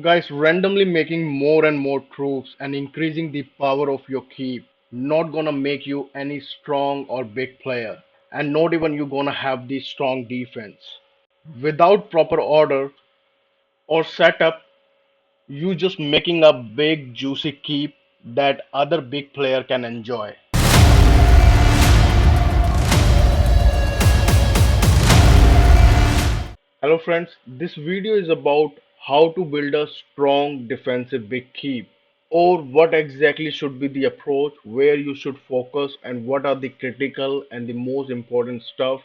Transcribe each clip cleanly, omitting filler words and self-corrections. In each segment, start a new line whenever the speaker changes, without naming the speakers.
Guys, randomly making more and more troops and increasing the power of your keep not gonna make you any strong or big player, and not even you gonna have the strong defense. Without proper order or setup, you just making a big juicy keep that other big player can enjoy. Hello friends, this video is about how to build a strong defensive big keep, or what exactly should be the approach, where you should focus, and what are the critical and the most important stuff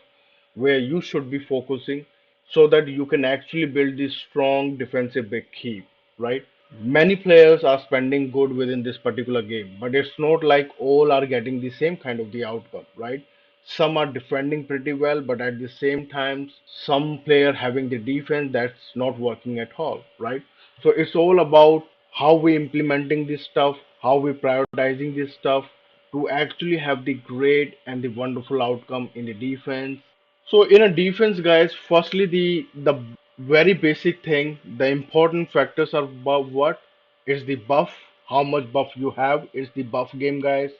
where you should be focusing so that you can actually build this strong defensive big keep, right? Many players are spending good within this particular game, but it's not like all are getting the same kind of the outcome, right? Some are defending pretty well, but at the same time, some player having the defense that's not working at all, right? So it's all about how we implementing this stuff, how we prioritizing this stuff to actually have the great and the wonderful outcome in the defense. So in a defense, guys, firstly the very basic thing, the important factors are about what is the buff, how much buff you have, is the buff game, guys,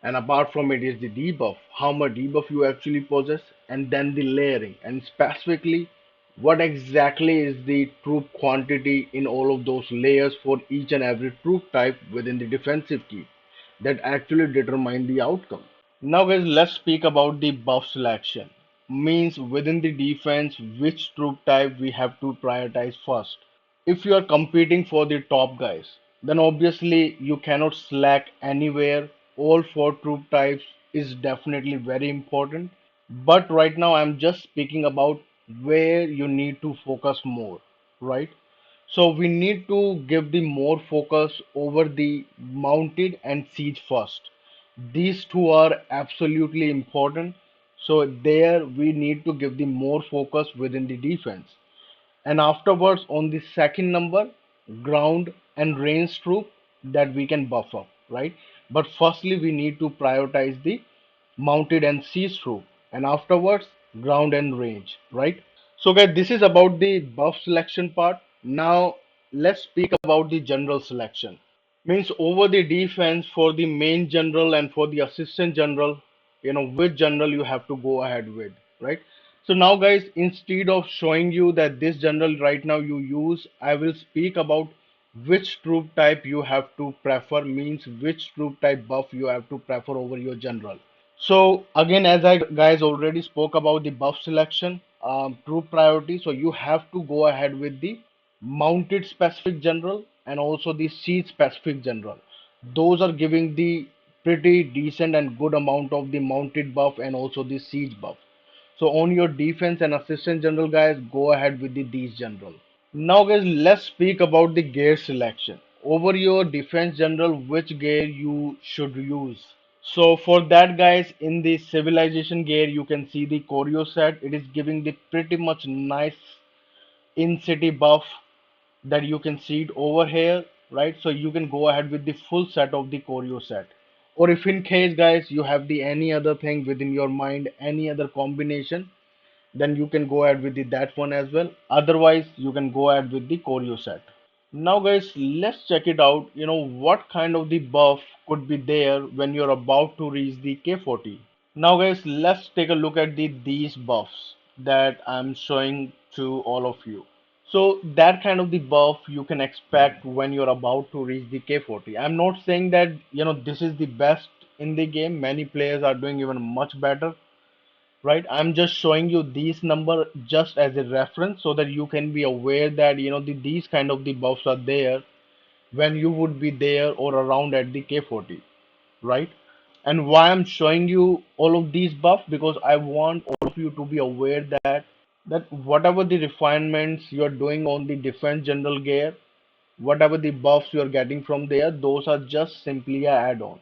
and apart from it is the debuff, how much debuff you actually possess, and then the layering, and specifically what exactly is the troop quantity in all of those layers for each and every troop type within the defensive key that actually determine the outcome. Now guys, let's speak about the buff selection. Means within the defense, which troop type we have to prioritize first. If you are competing for the top guys, then obviously you cannot slack anywhere. All four troop types is definitely very important. But right now I'm just speaking about where you need to focus more, right? So we need to give the more focus over the mounted and siege first. These two are absolutely important. So there we need to give the more focus within the defense. And afterwards on the second number, ground and range troop that we can buff up, right? But firstly we need to prioritize the mounted and siege troop, and afterwards ground and range, right? So guys, this is about the buff selection part. Now let's speak about the general selection. Means over the defense for the main general and for the assistant general, which general you have to go ahead with, right? So now guys, instead of showing you that this general right now you use, I will speak about which troop type you have to prefer, means which troop type buff you have to prefer over your general. So again, as I guys already spoke about the buff selection, troop priority. So you have to go ahead with the mounted specific general and also the siege specific general. Those are giving the pretty decent and good amount of the mounted buff and also the siege buff. So on your defense and assistant general, guys, go ahead with these general. Now guys, let's speak about the gear selection. Over your defense general, which gear you should use. So for that guys, in the civilization gear, you can see the choreo set. It is giving the pretty much nice in-city buff that you can see it over here, right? So you can go ahead with the full set of the choreo set. Or if in case guys, you have the any other thing within your mind, any other combination, then you can go ahead with that one as well. Otherwise, you can go ahead with the choreo set. Now guys, let's check it out. What kind of the buff could be there when you're about to reach the K40. Now guys, let's take a look at these buffs that I'm showing to all of you. So that kind of the buff you can expect when you're about to reach the K40. I'm not saying that this is the best in the game. Many players are doing even much better, right? I'm just showing you these number just as a reference so that you can be aware that these kind of the buffs are there when you would be there or around at the K40, right? And why I'm showing you all of these buffs, because I want all of you to be aware that whatever the refinements you're doing on the defense general gear, whatever the buffs you're getting from there, those are just simply a add-on.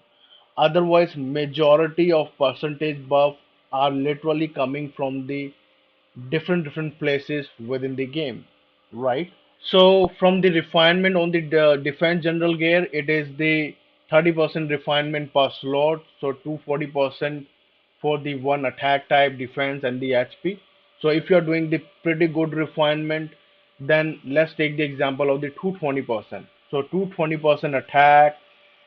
Otherwise, majority of percentage buff are literally coming from the different places within the game, right? So from the refinement on the defense general gear, it is the 30% refinement per slot, so 240% for the one attack type, defense, and the HP. So if you are doing the pretty good refinement, Then let's take the example of the 220%. So 220% attack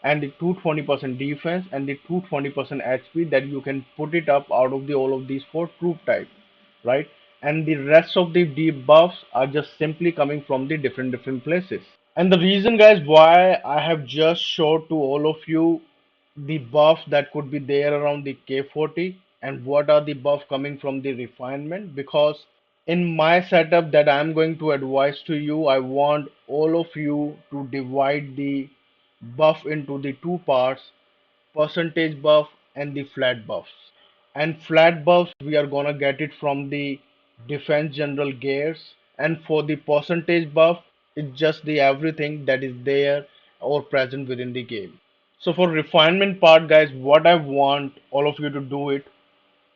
and the 220% defense and the 220% HP, that you can put it up out of the all of these four troop types, right? And the rest of the debuffs are just simply coming from the different places. And the reason, guys, why I have just showed to all of you the buff that could be there around the K40 and what are the buff coming from the refinement, because in my setup that I'm going to advise to you, I want all of you to divide the buff into the two parts: percentage buff and the flat buffs. And flat buffs, we are gonna get it from the defense general gears, and for the percentage buff, it's just the everything that is there or present within the game. So for refinement part, guys, what I want all of you to do it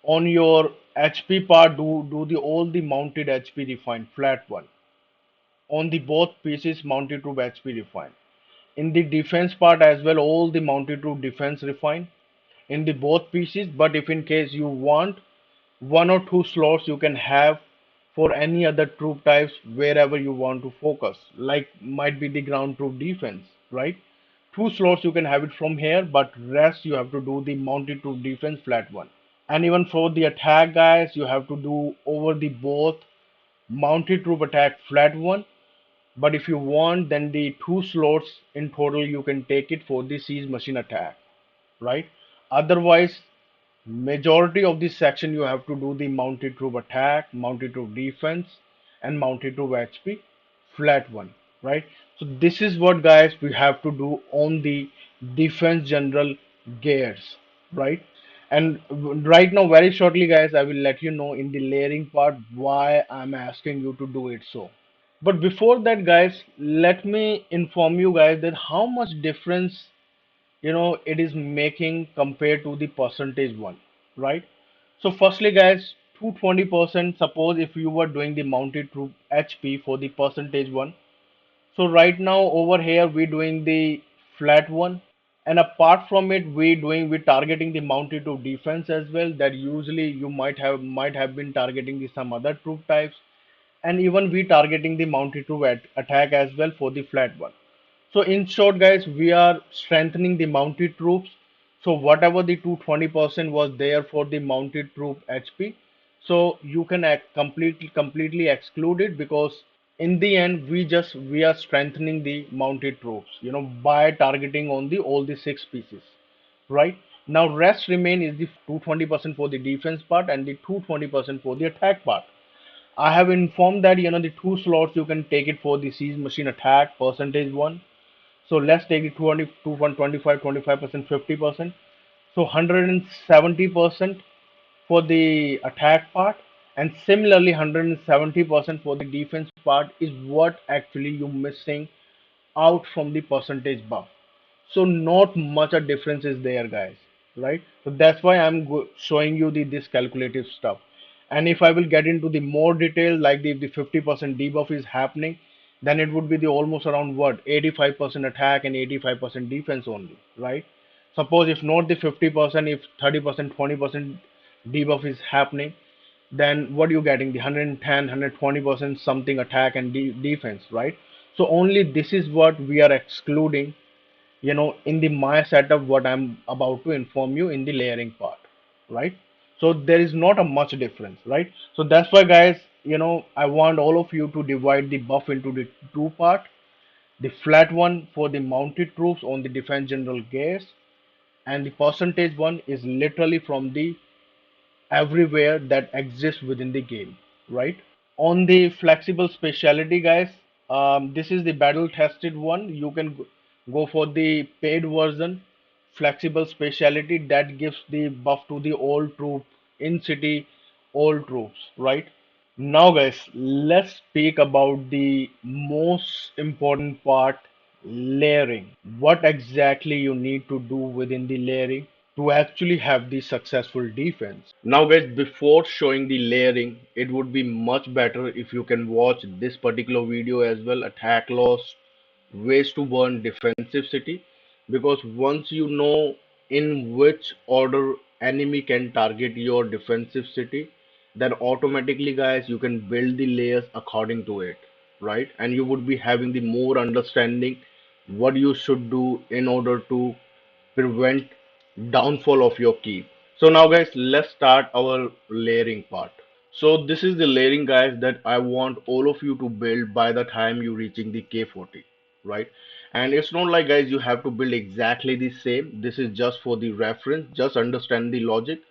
on your HP part, do the all the mounted HP refine flat one on the both pieces, mounted to HP refine. In the defense part as well, all the mounted to defense refine in the both pieces. But if in case you want one or two slots, you can have for any other troop types wherever you want to focus, like might be the ground troop defense, right? Two slots you can have it from here, but rest you have to do the mounted troop defense flat one. And even for the attack, guys, you have to do over the both mounted troop attack flat one. But if you want, then the two slots in total you can take it for the siege machine attack, right? Otherwise, majority of this section you have to do the mounted troop attack, mounted troop defense, and mounted troop HP flat one, right? So this is what, guys, we have to do on the defense general gears, right? And right now, very shortly, guys, I will let you know in the layering part why I'm asking you to do it so. But before that, guys, let me inform you guys that how much difference it is making compared to the percentage one, right? So firstly, guys, 220%, suppose if you were doing the mounted troop HP for the percentage one. So right now over here we're doing the flat one, and apart from it we're targeting the mounted troop defense as well, that usually you might have been targeting the some other troop types, and even we targeting the mounted troop attack as well for the flat one. So in short, guys, we are strengthening the mounted troops. So whatever the 220% was there for the mounted troop HP, so you can completely exclude it, because in the end we are strengthening the mounted troops, by targeting on the all the six pieces, right? Now rest remain is the 220% for the defense part and the 220% for the attack part. I have informed that the two slots you can take it for the siege machine attack percentage one. So let's take it 20 to 125, 25%, 50%. So 170% for the attack part, and similarly 170% for the defense part is what actually you're missing out from the percentage buff. So not much a difference is there, guys, right? So that's why I'm showing you this calculative stuff. And if I will get into the more detail, like if the 50% debuff is happening, then it would be the almost around what 85% attack and 85% defense only, right? Suppose if not the 50%, if 30%, 20% debuff is happening, then what you getting? The 110, 120% something attack and defense, right? So only this is what we are excluding, in the my setup, what I'm about to inform you in the layering part, right? So there is not a much difference, right? So that's why, guys, I want all of you to divide the buff into the two part: the flat one for the mounted troops on the defense general gears, and the percentage one is literally from the everywhere that exists within the game, right? On the flexible specialty, guys, this is the battle tested one. You can go for the paid version flexible specialty that gives the buff to the old troop in city, all troops, right? Now, guys, let's speak about the most important part: layering. What exactly you need to do within the layering to actually have the successful defense. Now, guys, before showing the layering, it would be much better if you can watch this particular video as well: attack loss, ways to burn defensive city, because once you know in which order enemy can target your defensive city, then automatically, guys, you can build the layers according to it, right? And you would be having the more understanding what you should do in order to prevent downfall of your keep. So now guys, let's start our layering part. So this is the layering guys that I want all of you to build by the time you reaching the K40, right? And it's not like guys you have to build exactly the same. This is just for the reference. Just understand the logic,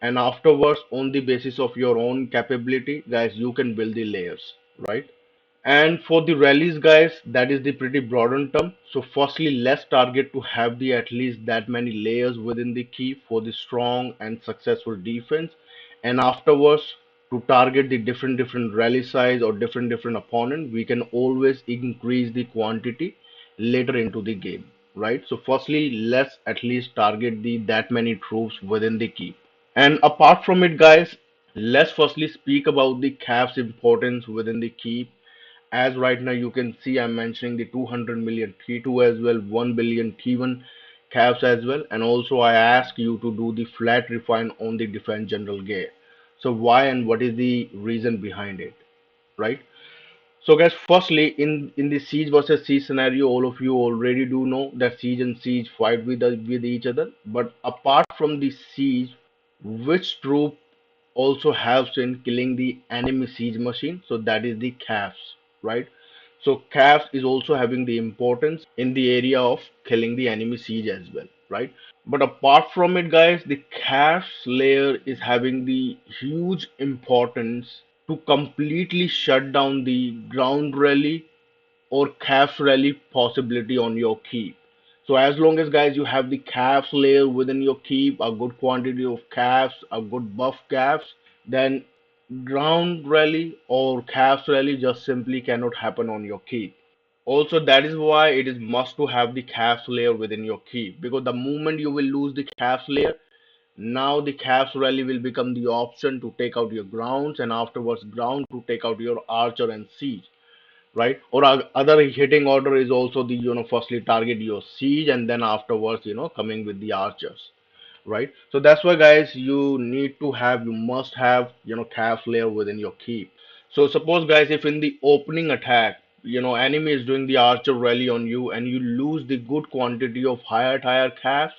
and afterwards on the basis of your own capability guys you can build the layers, right? And for the rallies, guys, that is the pretty broadened term. So firstly, let's target to have the at least that many layers within the key for the strong and successful defense. And afterwards, to target the different rally size or different opponent, we can always increase the quantity later into the game, right? So firstly, let's at least target the that many troops within the key. And apart from it, guys, let's firstly speak about the calf's importance within the keep. As right now you can see I'm mentioning the 200 million T2 as well, 1 billion T1 caps as well, and also I ask you to do the flat refine on the defense general gear. So why and what is the reason behind it, right? So guys, firstly, in the siege versus siege scenario, all of you already do know that siege and siege fight with each other. But apart from the siege, which troop also helps in killing the enemy siege machine? So that is the calves, right? So calves is also having the importance in the area of killing the enemy siege as well, right? But apart from it, guys, the calves layer is having the huge importance to completely shut down the ground rally or calf rally possibility on your keep. So as long as guys you have the calves layer within your keep, a good quantity of calves, a good buff calves, then ground rally or calves rally just simply cannot happen on your keep. Also, that is why it is must to have the calves layer within your keep, because the moment you will lose the calves layer, now the calves rally will become the option to take out your grounds, and afterwards ground to take out your archer and siege, right? Or other hitting order is also the firstly target your siege and then afterwards coming with the archers, right? So that's why guys you must have calf layer within your keep. So suppose guys if in the opening attack enemy is doing the archer rally on you and you lose the good quantity of higher tier calves,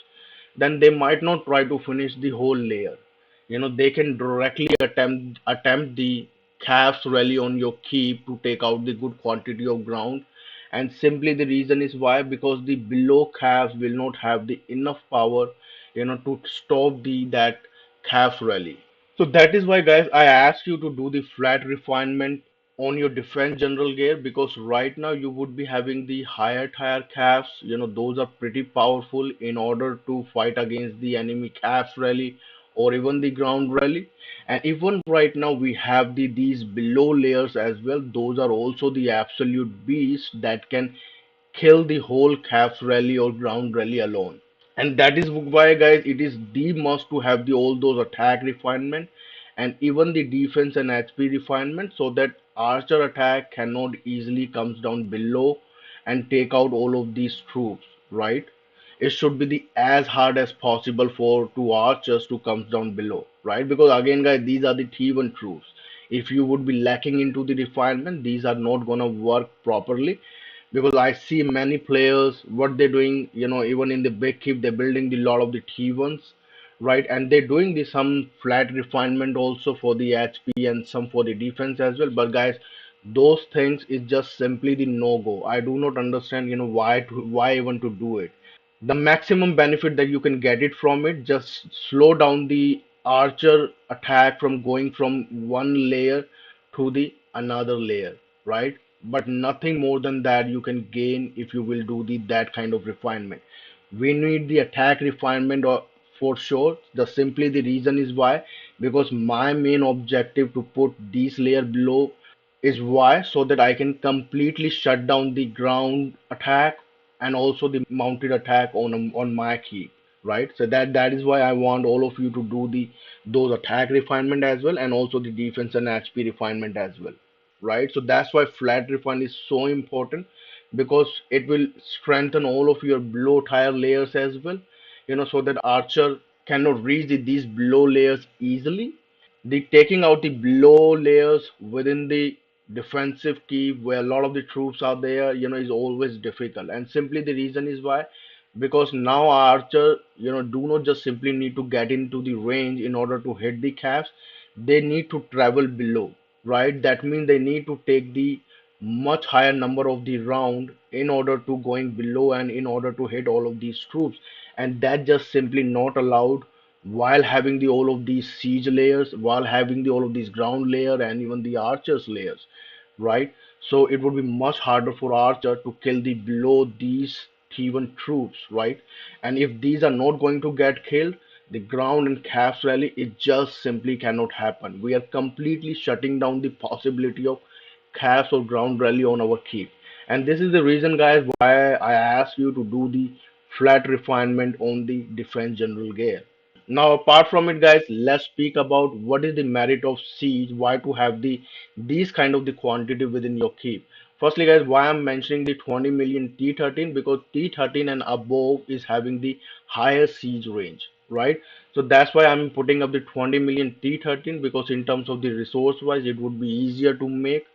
then they might not try to finish the whole layer. They can directly attempt the calves rally on your keep to take out the good quantity of ground. And simply the reason is why, because the below calves will not have the enough power to stop the that calf rally. So that is why, guys, I asked you to do the flat refinement on your defense general gear, because right now you would be having the higher tier calves. Those are pretty powerful in order to fight against the enemy calf rally or even the ground rally. And even right now we have these below layers as well. Those are also the absolute beasts that can kill the whole calf rally or ground rally alone. And that is why guys it is the must to have the all those attack refinement and even the defense and HP refinement, so that archer attack cannot easily comes down below and take out all of these troops, right? It should be the as hard as possible for two archers to come down below, right? Because again guys these are the T1 troops. If you would be lacking into the refinement, these are not gonna work properly, because I see many players what they're doing, even in the big keep, they're building the lot of the T1s, right? And they're doing the some flat refinement also for the HP and some for the defense as well. But guys, those things is just simply the no-go. I do not understand, why even to do it. The maximum benefit that you can get it from it, just slow down the archer attack from going from one layer to the another layer, right? But nothing more than that you can gain if you will do the that kind of refinement. We need the attack refinement for sure. The simply the reason is why, because my main objective to put these layer below is why, so that I can completely shut down the ground attack and also the mounted attack on my key, right? So that is why I want all of you to do the those attack refinement as well, and also the defense and HP refinement as well, right? So that's why flat refine is so important, because it will strengthen all of your below tier layers as well, so that archer cannot reach these below layers easily. The taking out the below layers within the defensive keep where a lot of the troops are there, is always difficult. And simply the reason is why, because now archer, do not just simply need to get into the range in order to hit the caps. They need to travel below, right? That means they need to take the much higher number of the round in order to going below and in order to hit all of these troops. And that just simply not allowed while having the all of these siege layers, while having the all of these ground layer and even the archers layers, right? So it would be much harder for archer to kill the below these T1 troops, right? And if these are not going to get killed, the ground and caps rally, it just simply cannot happen. We are completely shutting down the possibility of caps or ground rally on our keep. And this is the reason, guys, why I asked you to do the flat refinement on the defense general gear. Now, apart from it, guys, let's speak about what is the merit of siege. Why to have these kind of the quantity within your keep. Firstly, guys, why I'm mentioning the 20 million T13, because T13 and above is having the higher siege range, right? So that's why I'm putting up the 20 million T13, because in terms of the resource wise, it would be easier to make,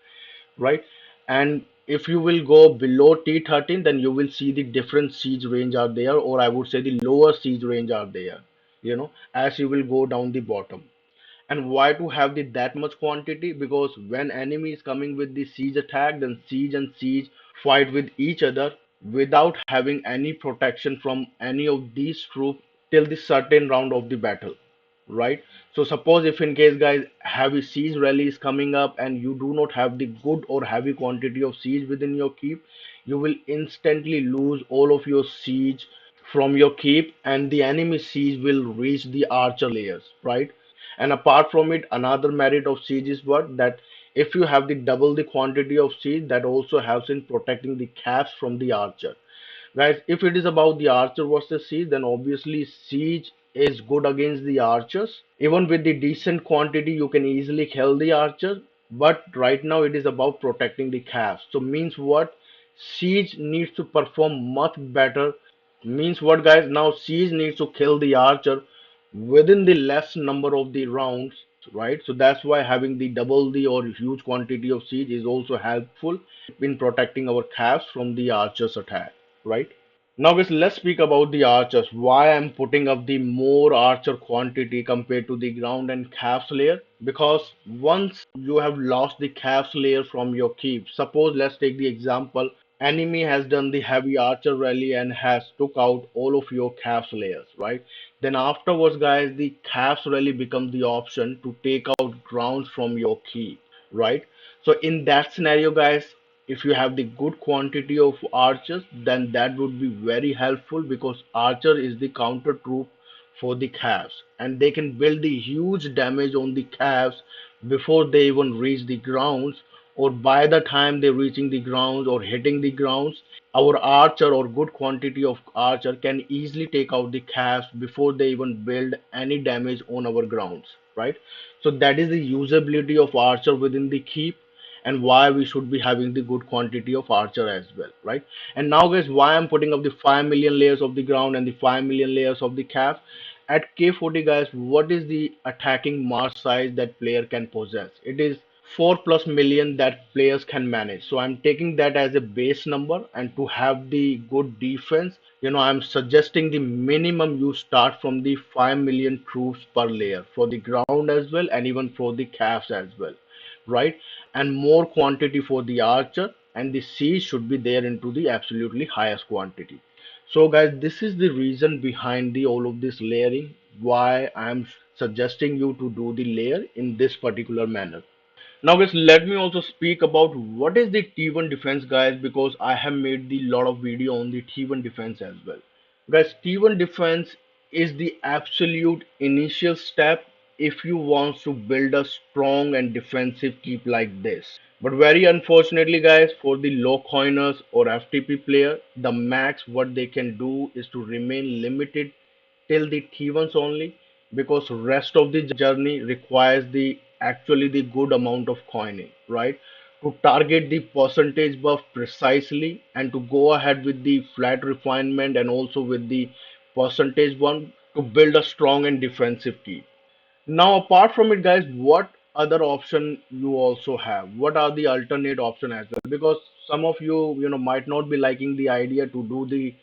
right? And if you will go below T13, then you will see the different siege range are there, or I would say the lower siege range are there, as you will go down the bottom. And why to have the that much quantity? Because when enemy is coming with the siege attack, then siege and siege fight with each other without having any protection from any of these troops till the certain round of the battle, right? So suppose if in case, guys, heavy siege rally is coming up and you do not have the good or heavy quantity of siege within your keep, you will instantly lose all of your siege from your keep, and the enemy siege will reach the archer layers, right? And apart from it, another merit of siege is what, that if you have the double the quantity of siege, that also helps in protecting the caps from the archer. Guys, if it is about the archer versus siege, then obviously siege is good against the archers. Even with the decent quantity, you can easily kill the archer. But right now it is about protecting the caps. So means what? Siege needs to perform much better. Means what, guys? Now siege needs to kill the archer within the less number of the rounds, right? So that's why having the double the or huge quantity of siege is also helpful in protecting our caps from the archer's attack, right? Now guys, let's speak about the archers. Why I'm putting up the more archer quantity compared to the ground and caps layer? Because once you have lost the caps layer from your keep, suppose let's take the example, enemy has done the heavy archer rally and has took out all of your caps layers, right? Then afterwards, guys, the caps rally becomes the option to take out grounds from your keep, right? So in that scenario, guys, if you have the good quantity of archers, then that would be very helpful, because archer is the counter troop for the calves, and they can build the huge damage on the calves before they even reach the grounds, or by the time they're reaching the grounds or hitting the grounds, our archer or good quantity of archer can easily take out the calves before they even build any damage on our grounds, right? So that is the usability of archer within the keep, and why we should be having the good quantity of archer as well, right? And now, guys, why I'm putting up the 5 million layers of the ground and the 5 million layers of the cap at K40, guys. What is the attacking march size that player can possess? It is 4 plus million that players can manage. So I'm taking that as a base number, and to have the good defense, I'm suggesting the minimum you start from the 5 million troops per layer for the ground as well, and even for the caps as well, right? And more quantity for the archer, and the siege should be there into the absolutely highest quantity. So guys, this is the reason behind the all of this layering, why I'm suggesting you to do the layer in this particular manner. Now guys, let me also speak about what is the T1 defense, guys, because I have made the lot of video on the T1 defense as well. Guys, T1 defense is the absolute initial step if you want to build a strong and defensive keep like this. But very unfortunately, guys, for the low coiners or FTP player, the max what they can do is to remain limited till the T1s only, because rest of the journey requires the actually the good amount of coining, right? To target the percentage buff precisely and to go ahead with the flat refinement and also with the percentage one to build a strong and defensive keep. Now, apart from it, guys, what other option you also have? What are the alternate option as well? Because some of you, might not be liking the idea to do the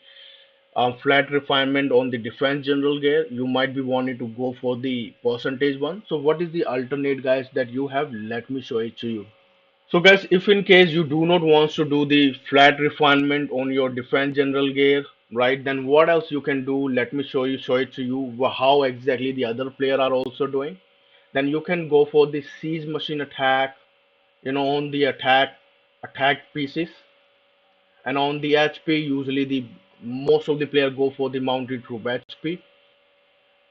flat refinement on the defense general gear. You might be wanting to go for the percentage one. So what is the alternate, guys, that you have? Let me show it to you. So guys, if in case you do not want to do the flat refinement on your defense general gear, right, then what else you can do? Let me show it to you how exactly the other player are also doing. Then you can go for the siege machine attack, on the attack pieces, and on the HP, usually the most of the player go for the mounted troop HP,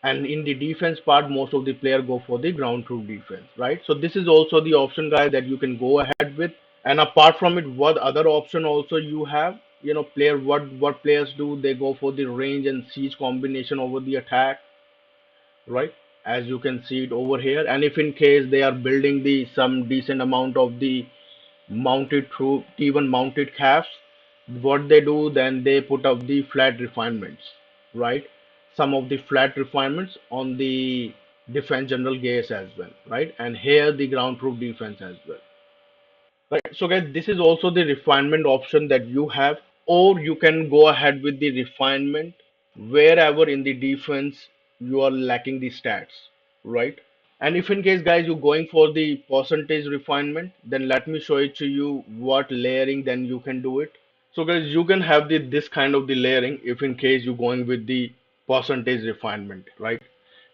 and in the defense part, most of the player go for the ground troop defense, right? So this is also the option, guys, that you can go ahead with. And apart from it, what other option also you have? Player what players do? They go for the range and siege combination over the attack, right? As you can see it over here. And if in case they are building the some decent amount of the mounted troop, even mounted calves, what they do, then they put up the flat refinements, right? Some of the flat refinements on the defense general gears as well, right? And here the ground troop defense as well. Right. So guys, this is also the refinement option that you have, or you can go ahead with the refinement wherever in the defense you are lacking the stats, right? And if in case, guys, you're going for the percentage refinement, then let me show it to you what layering then you can do it. So guys, you can have this kind of the layering if in case you're going with the percentage refinement, right?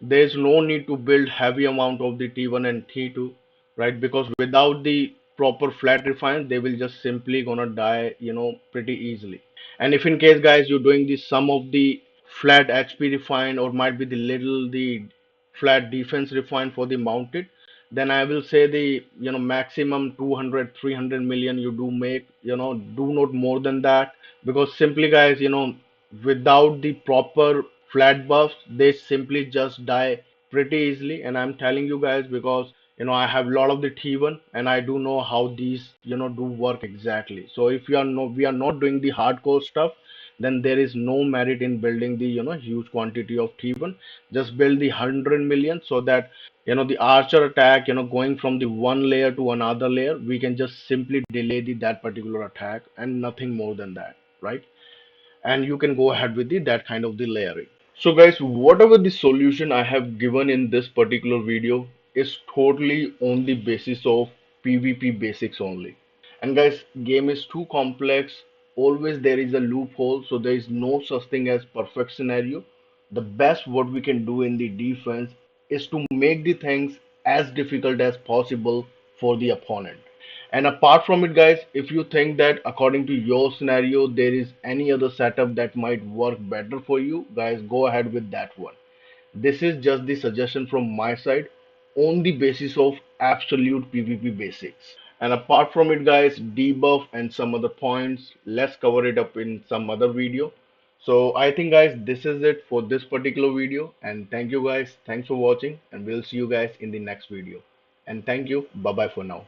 There's no need to build heavy amount of the T1 and T2, right? Because without the proper flat refine, they will just simply gonna die, pretty easily. And if in case, guys, you're doing the some of the flat HP refine, or might be the flat defense refine for the mounted, then I will say the maximum 200 300 million you do make, do not more than that. Because simply, guys, without the proper flat buffs, they simply just die pretty easily. And I'm telling you, guys, because I have a lot of the T1, and I do know how these do work exactly. So if we are not doing the hardcore stuff, then there is no merit in building the huge quantity of T1. Just build the 100 million, so that the archer attack, going from the one layer to another layer, we can just simply delay that particular attack, and nothing more than that, right? And you can go ahead with that kind of the layering. So guys, whatever the solution I have given in this particular video is totally on the basis of PvP basics only. And guys, game is too complex. Always there is a loophole, so there is no such thing as perfect scenario. The best what we can do in the defense is to make the things as difficult as possible for the opponent. And apart from it, guys, if you think that according to your scenario there is any other setup that might work better for you, guys, go ahead with that one. This is just the suggestion from my side on the basis of absolute PvP basics. And apart from it, guys, debuff and some other points, let's cover it up in some other video. So I think, guys, this is it for this particular video. And thank you, guys. Thanks for watching, and we'll see you guys in the next video. And thank you. Bye bye for now.